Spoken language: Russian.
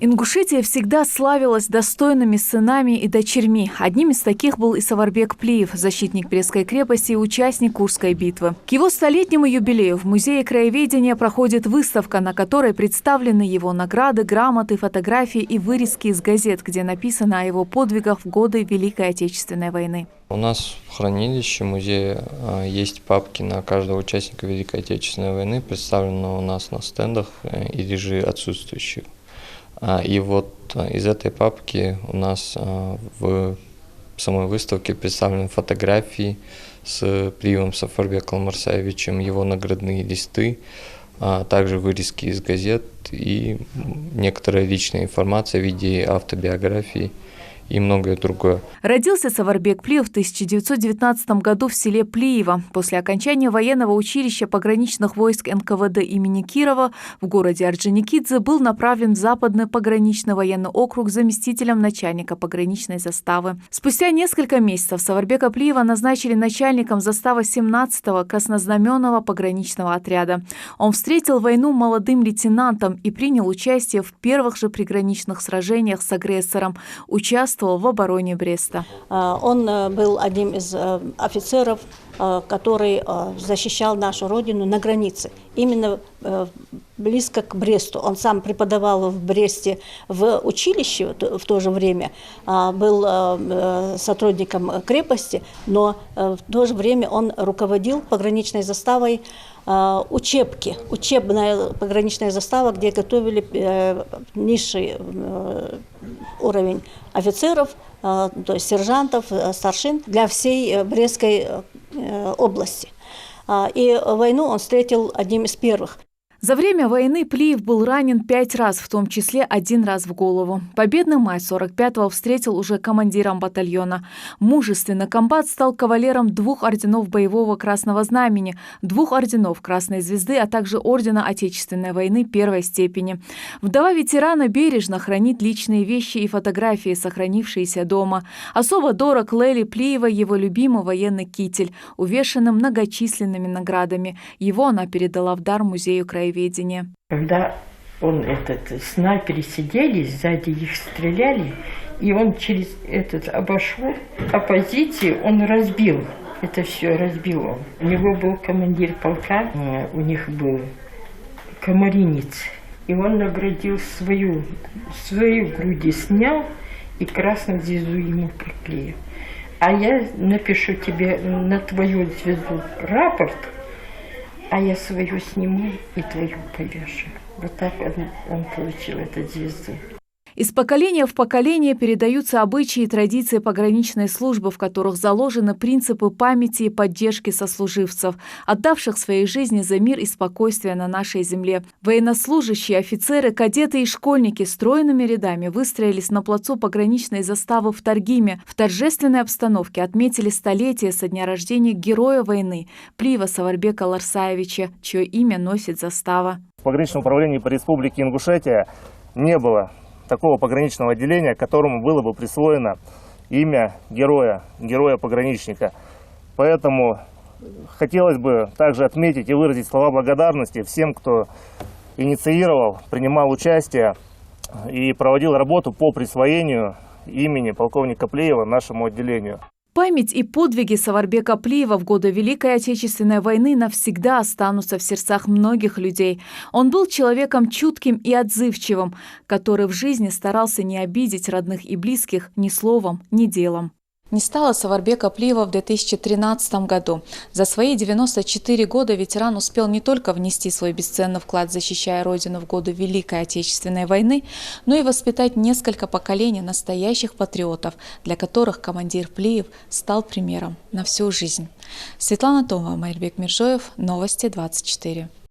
Ингушетия всегда славилась достойными сынами и дочерьми. Одним из таких был и Саварбек Плиев, защитник Брестской крепости и участник Курской битвы. К его столетнему юбилею в Музее краеведения проходит выставка, на которой представлены его награды, грамоты, фотографии и вырезки из газет, где написано о его подвигах в годы Великой Отечественной войны. У нас в хранилище музея есть папки на каждого участника Великой Отечественной войны, представлены у нас на стендах или же отсутствующих. И вот из этой папки у нас в самой выставке представлены фотографии с Плиевом Сафарбеком Марсаевичем, его наградные листы, также вырезки из газет и некоторая личная информация в виде автобиографии и многое другое. Родился Саварбек Плиев в 1919 году в селе Плиево. После окончания военного училища пограничных войск НКВД имени Кирова в городе Орджоникидзе был направлен в Западный пограничный военный округ заместителем начальника пограничной заставы. Спустя несколько месяцев Саварбека Плиева назначили начальником заставы 17-го краснознаменного пограничного отряда. Он встретил войну молодым лейтенантом и принял участие в первых же приграничных сражениях с агрессором, участвовал в обороне Бреста. Он был одним из офицеров, который защищал нашу родину на границе, именно близко к Бресту. Он сам преподавал в Бресте в училище в то же время, был сотрудником крепости, но в то же время он руководил пограничной заставой учебная пограничная застава, где готовили низший уровень офицеров, то есть сержантов, старшин для всей Брестской области. И войну он встретил одним из первых. За время войны Плиев был ранен 5 раз, в том числе 1 раз в голову. Победный май 45-го встретил уже командиром батальона. Мужественно комбат стал кавалером 2 орденов Боевого Красного Знамени, 2 орденов Красной Звезды, а также ордена Отечественной войны 1-й степени. Вдова ветерана бережно хранит личные вещи и фотографии, сохранившиеся дома. Особо дорог Лели Плиева его любимый военный китель, увешанный многочисленными наградами. Его она передала в дар Музею краеведения. Когда снайперы сидели, сзади их стреляли, и он через обошел оппозицию, он разбил. Это все разбил он. У него был командир полка, у них был комаринец, и он наградил свою груди снял и красную звезду ему приклеил. А я напишу тебе на твою звезду рапорт, а я свою сниму и твою повешу. Вот так он получил эту звезду. Из поколения в поколение передаются обычаи и традиции пограничной службы, в которых заложены принципы памяти и поддержки сослуживцев, отдавших своей жизни за мир и спокойствие на нашей земле. Военнослужащие, офицеры, кадеты и школьники стройными рядами выстроились на плацу пограничной заставы в Таргиме. В торжественной обстановке отметили столетие со дня рождения героя войны Плиева Саварбека Ларсаевича, чье имя носит застава. В пограничном управлении по Республике Ингушетия не было такого пограничного отделения, которому было бы присвоено имя героя-пограничника. Поэтому хотелось бы также отметить и выразить слова благодарности всем, кто инициировал, принимал участие и проводил работу по присвоению имени полковника Плиева нашему отделению. Память и подвиги Саварбека Плиева в годы Великой Отечественной войны навсегда останутся в сердцах многих людей. Он был человеком чутким и отзывчивым, который в жизни старался не обидеть родных и близких ни словом, ни делом. Не стало Саварбека Плиева в 2013 году. За свои 94 года ветеран успел не только внести свой бесценный вклад, защищая Родину в годы Великой Отечественной войны, но и воспитать несколько поколений настоящих патриотов, для которых командир Плиев стал примером на всю жизнь. Светлана Томова, Майрбек Миржоев, Новости 24.